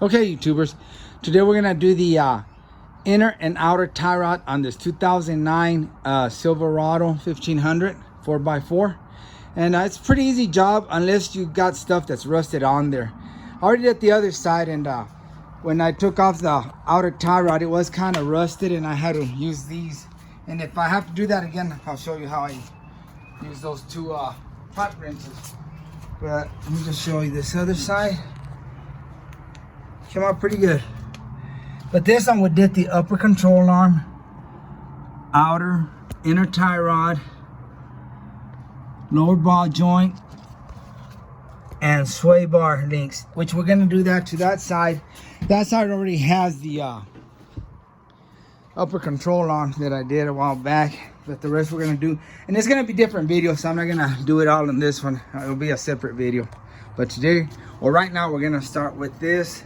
Okay, YouTubers, today we're gonna do the inner and outer tie rod on this 2009 Silverado 1500 4x4, and it's a pretty easy job unless you got stuff that's rusted on there. I already did the other side, and when I took off the outer tie rod, it was kind of rusted, and I had to use these. And if I have to do that again, I'll show you how I use those two pipe wrenches. But let me just show you this other side. Came out pretty good. But this one, we did the upper control arm, outer, inner tie rod, lower ball joint, and sway bar links, which we're gonna do that to that side. That side already has the upper control arm that I did a while back, but the rest we're gonna do, and it's gonna be different videos, so I'm not gonna do it all in this one. It'll be a separate video. But today, or right now, we're gonna start with this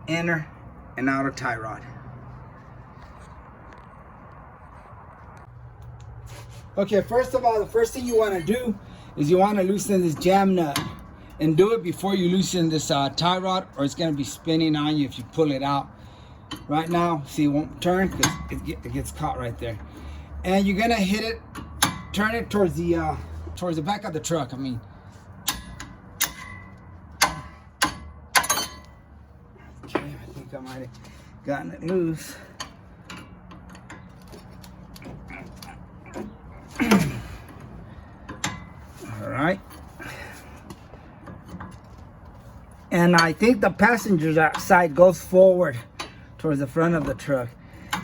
inner and outer tie rod. Okay, first of all, the first thing you want to do is you want to loosen this jam nut, and do it before you loosen this tie rod, or it's going to be spinning on you if you pull it out. Right now, see, it won't turn because it gets caught right there. And you're going to hit it, turn it towards the back of the truck. I might have gotten it loose. All right. And I think the passenger side goes forward towards the front of the truck.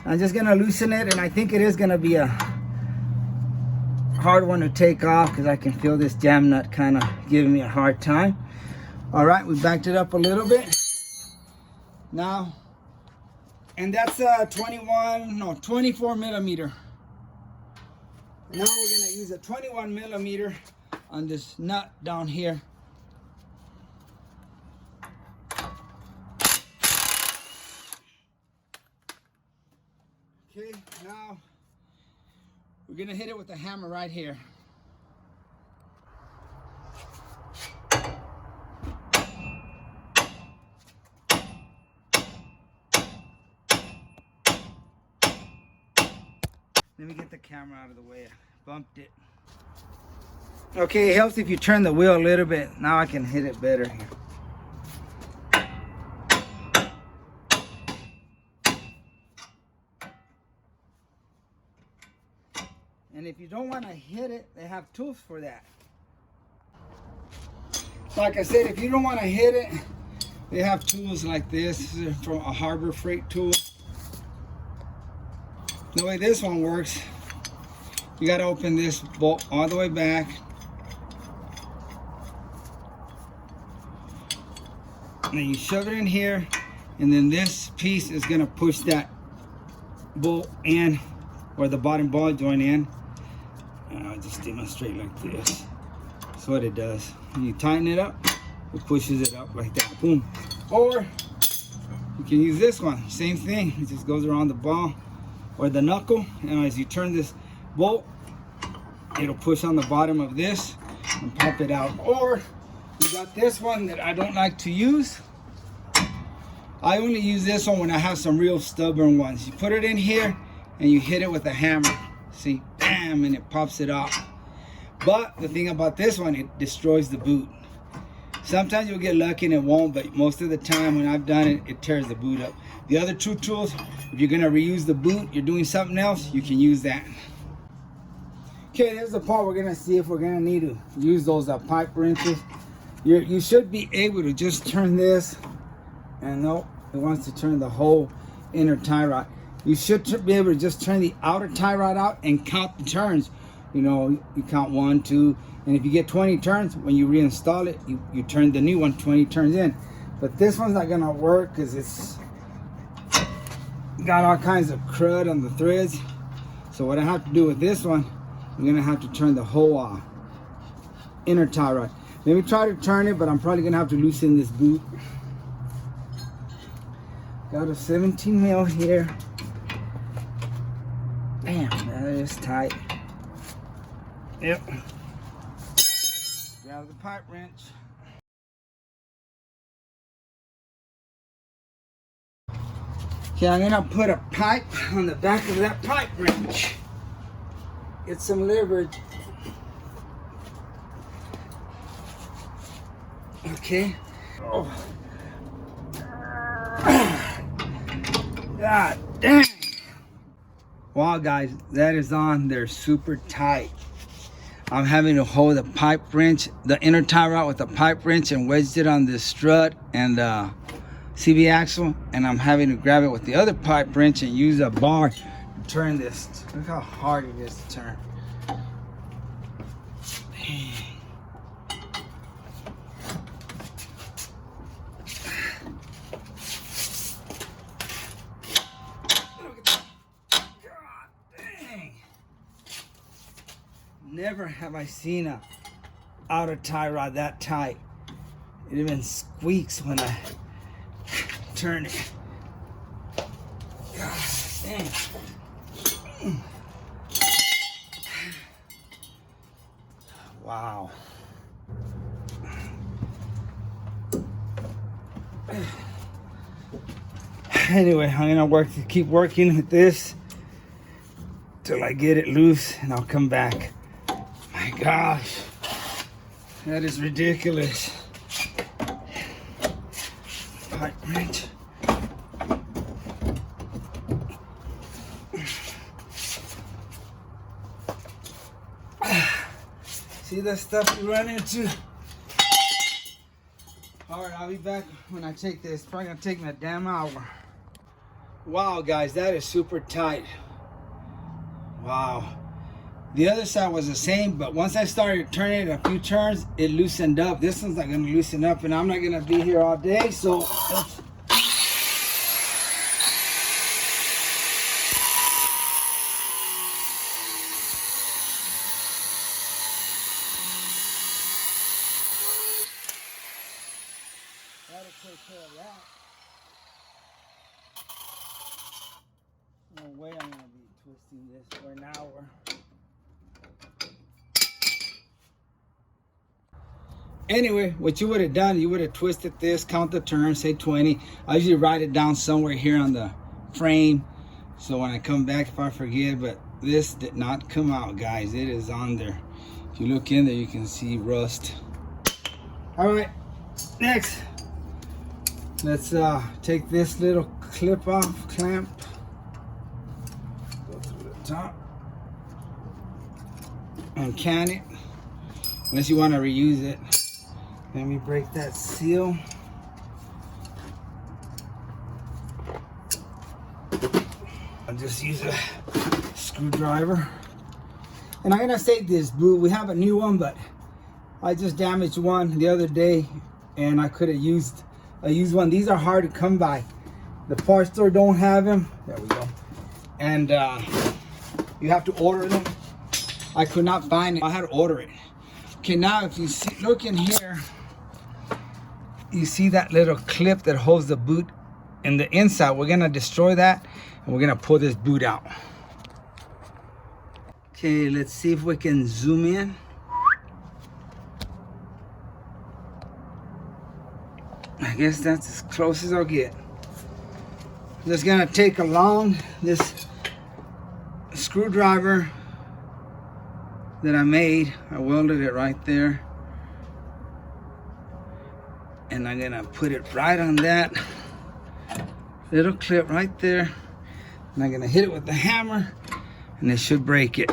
I'm just gonna loosen it, and I think it is gonna be a hard one to take off because I can feel this jam nut kind of giving me a hard time. All right, we backed it up a little bit. Now, and that's 24 millimeter. Now we're gonna use a 21 millimeter on this nut down here. Okay, now we're gonna hit it with a hammer right here. Let me get the camera out of the way. I bumped it. Okay, it helps if you turn the wheel a little bit. Now I can hit it better here. And if you don't want to hit it, they have tools for that. Like I said, if you don't want to hit it, they have tools like this. This is from a Harbor Freight tool. The way this one works, you got to open this bolt all the way back. And then you shove it in here, and then this piece is going to push that bolt in, or the bottom ball joint in. And I'll just demonstrate like this. That's what it does. When you tighten it up, it pushes it up like that. Boom. Or you can use this one. Same thing. It just goes around the ball or the knuckle, and as you turn this bolt, it'll push on the bottom of this and pop it out. Or you got this one that I don't like to use. I only use this one when I have some real stubborn ones. You put it in here and you hit it with a hammer. See, bam, and it pops it off. But the thing about this one, it destroys the boot. Sometimes you'll get lucky and it won't, but most of the time when I've done it, it tears the boot up. The other two tools, if you're gonna reuse the boot, you're doing something else, you can use that. Okay, there's the part we're gonna see if we're gonna need to use those pipe wrenches. You should be able to just turn this, and nope, it wants to turn the whole inner tie rod. You should be able to just turn the outer tie rod out and count the turns. You know, you count 1, 2, and if you get 20 turns, when you reinstall it, you turn the new one 20 turns in. But this one's not gonna work because it's got all kinds of crud on the threads. So what I have to do with this one, I'm gonna have to turn the whole inner tie rod. Let me try to turn it, but I'm probably gonna have to loosen this boot. Got a 17 mil here. Bam, that is tight. Yep. Grab the pipe wrench. Okay, I'm gonna put a pipe on the back of that pipe wrench. Get some leverage. Okay. Oh. God dang. Wow, guys, that is on there super tight. I'm having to hold the pipe wrench, the inner tie rod with the pipe wrench, and wedged it on this strut and CV axle, and I'm having to grab it with the other pipe wrench and use a bar to turn this. Look how hard it is to turn. Dang. Never have I seen a outer tie rod that tight. It even squeaks when I turn it. God dang. Wow. Anyway, I'm gonna keep working with this till I get it loose, and I'll come back. My gosh, that is ridiculous. Pipe wrench. See that stuff you run into? All right, I'll be back when I take this. It's probably gonna take me a damn hour. Wow, guys, that is super tight. Wow. The other side was the same, but once I started turning it a few turns, it loosened up. This one's not gonna loosen up, and I'm not gonna be here all day, so let's... That'll take care of that. No way I'm gonna be twisting this for an hour. Anyway, what you would have done, you would have twisted this, count the turns, say 20. I usually write it down somewhere here on the frame, so when I come back, if I forget, but this did not come out, guys. It is on there. If you look in there, you can see rust. All right, next, let's take this little clip off, clamp. Go through the top and can it, unless you want to reuse it. Let me break that seal. I'll just use a screwdriver. And I'm gonna save this boot. We have a new one, but I just damaged one the other day, and I could have used a used one. These are hard to come by. The parts store don't have them. There we go. And you have to order them. I could not find it. I had to order it. Okay, now if you see, look in here, you see that little clip that holds the boot in the inside. We're gonna destroy that, and we're gonna pull this boot out. Okay, let's see if we can zoom in. I guess that's as close as I'll get. I'm just gonna take along this screwdriver that I made. I welded it right there. And I'm gonna put it right on that little clip right there. And I'm gonna hit it with the hammer, and it should break it.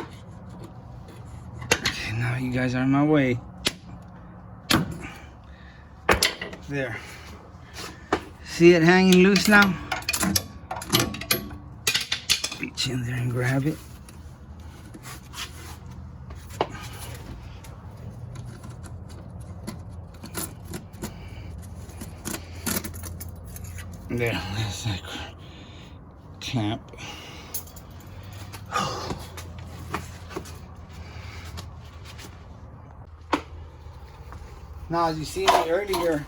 Okay, now you guys are in my way. There. See it hanging loose now? Reach in there and grab it. There, there's that clamp. Now, as you seen me earlier,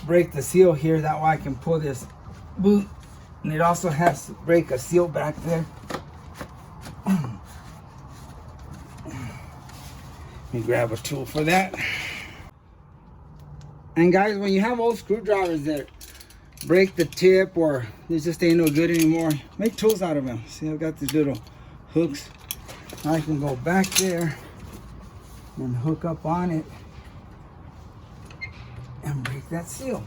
break the seal here. That way I can pull this boot, and it also has to break a seal back there. Let me grab a tool for that. And guys, when you have old screwdrivers that break the tip or they just ain't no good anymore, make tools out of them. See, I've got these little hooks. I can go back there and hook up on it and break that seal.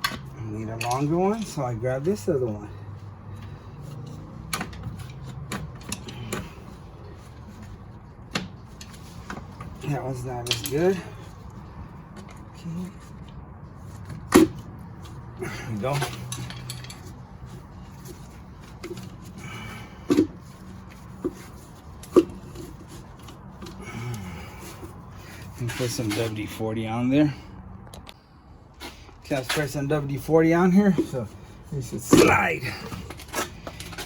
I need a longer one, so I grab this other one. That one's not as good. Okay. There we go. And put some WD-40 on there. Okay, I'll spray some WD-40 on here, so it should slide.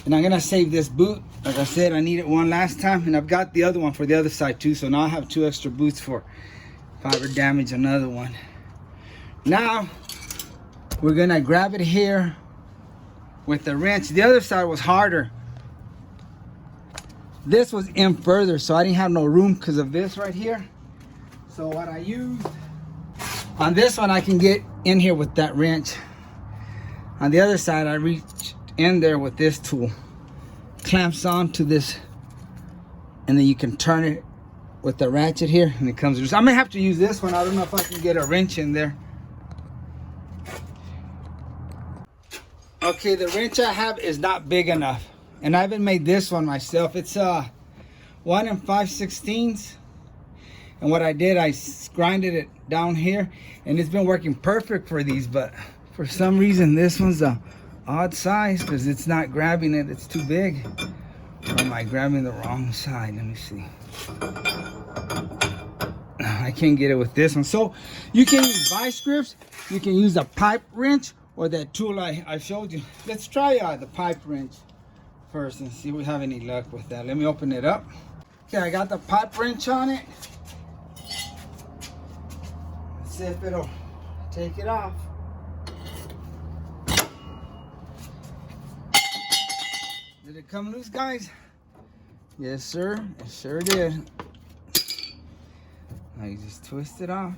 And I'm gonna save this boot. Like I said, I needed one last time, and I've got the other one for the other side too. So now I have 2 extra boots for if I ever damage another one. Now we're gonna grab it here with the wrench. The other side was harder. This was in further, so I didn't have no room because of this right here. So what I used on this one, I can get in here with that wrench. On the other side, I reach in there with this tool. Clamps on to this, and then you can turn it with the ratchet here, and it comes loose. I'm gonna have to use this one. I don't know if I can get a wrench in there. Okay, the wrench I have is not big enough, and I haven't made this one myself. It's 1 5/16. And what I did, I grinded it down here, and it's been working perfect for these, but for some reason this one's a odd size because it's not grabbing it. It's too big. Or am I grabbing the wrong side? Let me see. I can't get it with this one. So you can use vice grips, you can use a pipe wrench, or that tool I showed you. Let's try the pipe wrench first and see if we have any luck with that. Let me open it up. Okay, I got the pipe wrench on it. Let's see if it'll take it off. Did it come loose, guys? Yes, sir. It sure did. Now you just twist it off.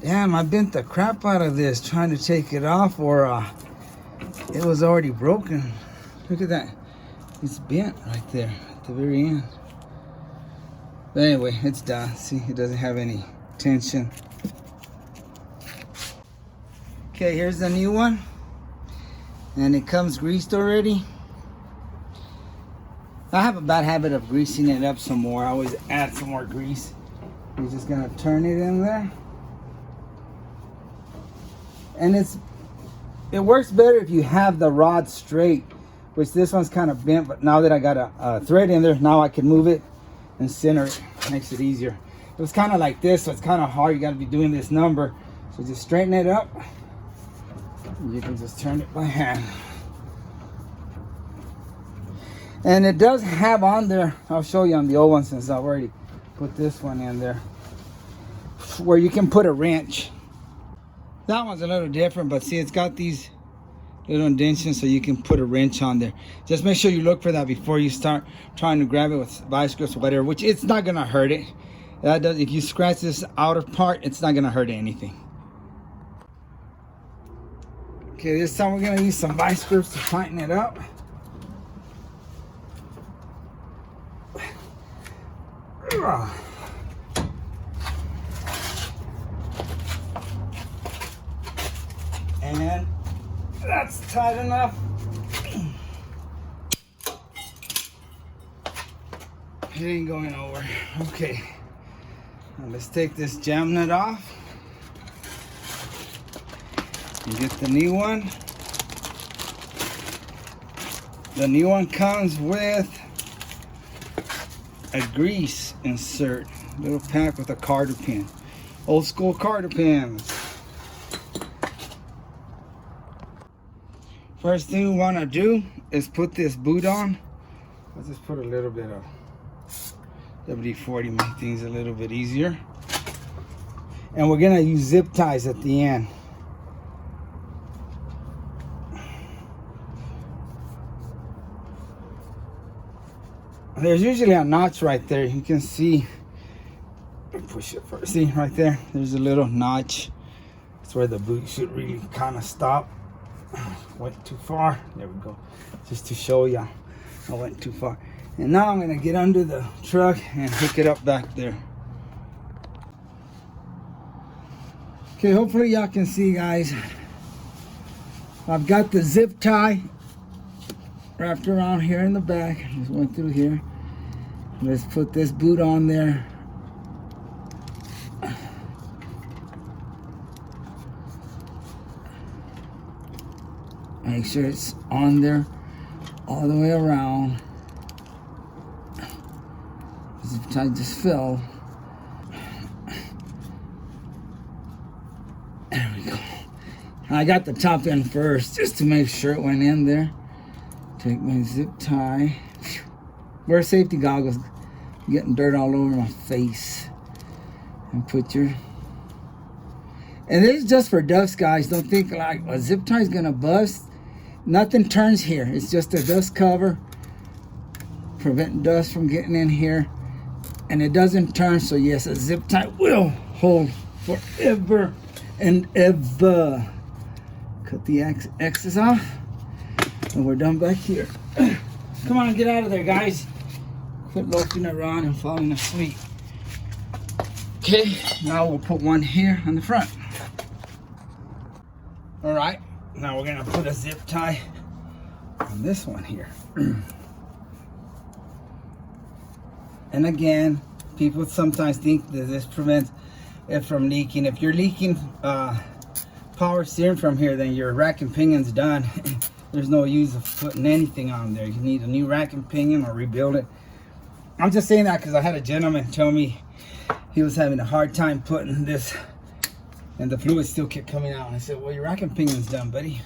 Damn, I bent the crap out of this trying to take it off, or it was already broken. Look at that. It's bent right there at the very end. But anyway, it's done. See, it doesn't have any tension. Okay, here's the new one. And it comes greased already. I have a bad habit of greasing it up some more. I always add some more grease. You're just gonna turn it in there. And it works better if you have the rod straight, which this one's kind of bent, but now that I got a thread in there, now I can move it and center it. Makes it easier. It was kind of like this, so it's kind of hard. You got to be doing this number. So just straighten it up. You can just turn it by hand. And it does have on there, I'll show you on the old one since I've already put this one in there, where you can put a wrench. That one's a little different, but see, it's got these little indentions so you can put a wrench on there. Just make sure you look for that before you start trying to grab it with vice grips or whatever, which it's not gonna hurt it. That does, if you scratch this outer part, it's not gonna hurt anything. Okay, this time we're gonna use some vice grips to tighten it up. And that's tight enough. It ain't going nowhere. Okay, now let's take this jam nut off and get the new one. The new one comes with a grease insert, little pack with a carder pin, old school carder pins. First thing we want to do is put this boot on. I'll just put a little bit of WD-40, make things a little bit easier. And we're gonna use zip ties at the end. there's usually a notch right there. You can see, push it first. See right there, there's a little notch. That's where the boot should really kind of stop. Went too far. There we go. Just to show y'all, I went too far. And now I'm gonna get under the truck and hook it up back there. Okay, hopefully y'all can see, guys. I've got the zip tie wrapped around here in the back. Just went through here. Let's put this boot on there. Make sure it's on there all the way around. Zip tie just fell. There we go. I got the top end first just to make sure it went in there. Take my zip tie. Wear safety goggles. I'm getting dirt all over my face. And put your... And this is just for dust, guys. Don't think like a zip tie is gonna bust. Nothing turns here. It's just a dust cover. Preventing dust from getting in here. And it doesn't turn, so yes, a zip tie will hold forever and ever. Cut the X's off. And we're done back here. Come on, get out of there, guys. Quit loafing around and falling asleep. Okay, now we'll put one here on the front. All right, now we're gonna put a zip tie on this one here. And again, people sometimes think that this prevents it from leaking. If you're leaking power steering from here, then your rack and pinion's done. There's no use of putting anything on there. You need a new rack and pinion or rebuild it. I'm just saying that because I had a gentleman tell me he was having a hard time putting this and the fluid still kept coming out. And I said, well, your rack and pinion's done, buddy.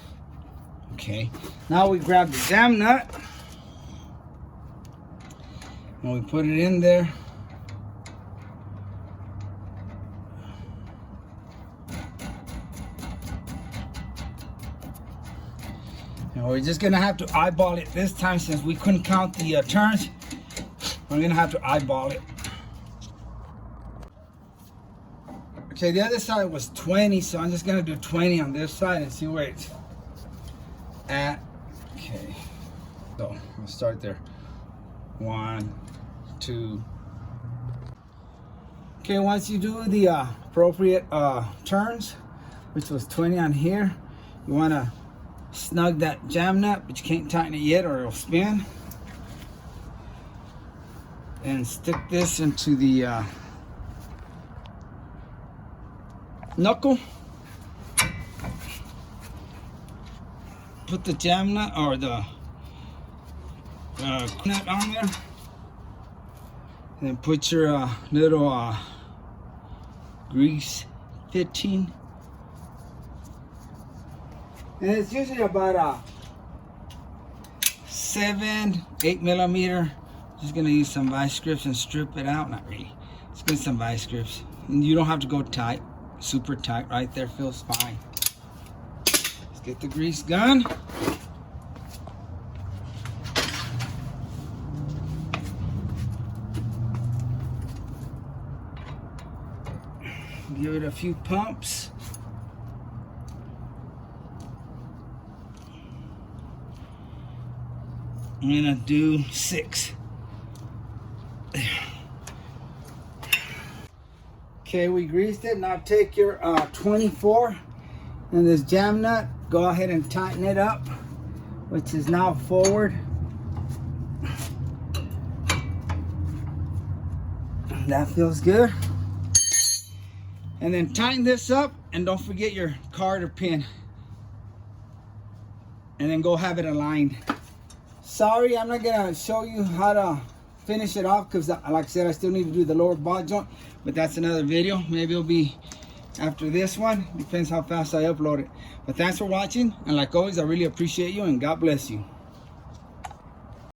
Okay, now we grab the jam nut and we put it in there. And we're just gonna have to eyeball it this time since we couldn't count the turns. We're gonna have to eyeball it. Okay, the other side was 20, so I'm just gonna do 20 on this side and see where it's at. Okay, so we'll start there. 1, 2. Okay, once you do the appropriate turns, which was 20 on here, you wanna snug that jam nut, but you can't tighten it yet or it'll spin. And stick this into the knuckle. Put the jam nut or the nut on there. And then put your little grease fitting. And it's usually about 7-8 millimeter. Just gonna use some vice grips and strip it out. Not really. Let's get some vice grips. And you don't have to go tight, super tight. Right there feels fine. Let's get the grease gun. Give it a few pumps. I'm gonna do 6. Okay, we greased it. Now take your 24 and this jam nut, go ahead and tighten it up, which is now forward. That feels good. And then tighten this up and don't forget your card or pin. And then go have it aligned. Sorry, I'm not gonna show you how to finish it off because, like I said, I still need to do the lower ball joint, but that's another video. Maybe it'll be after this one. Depends how fast I upload it. But thanks for watching, and like always, I really appreciate you, and God bless you.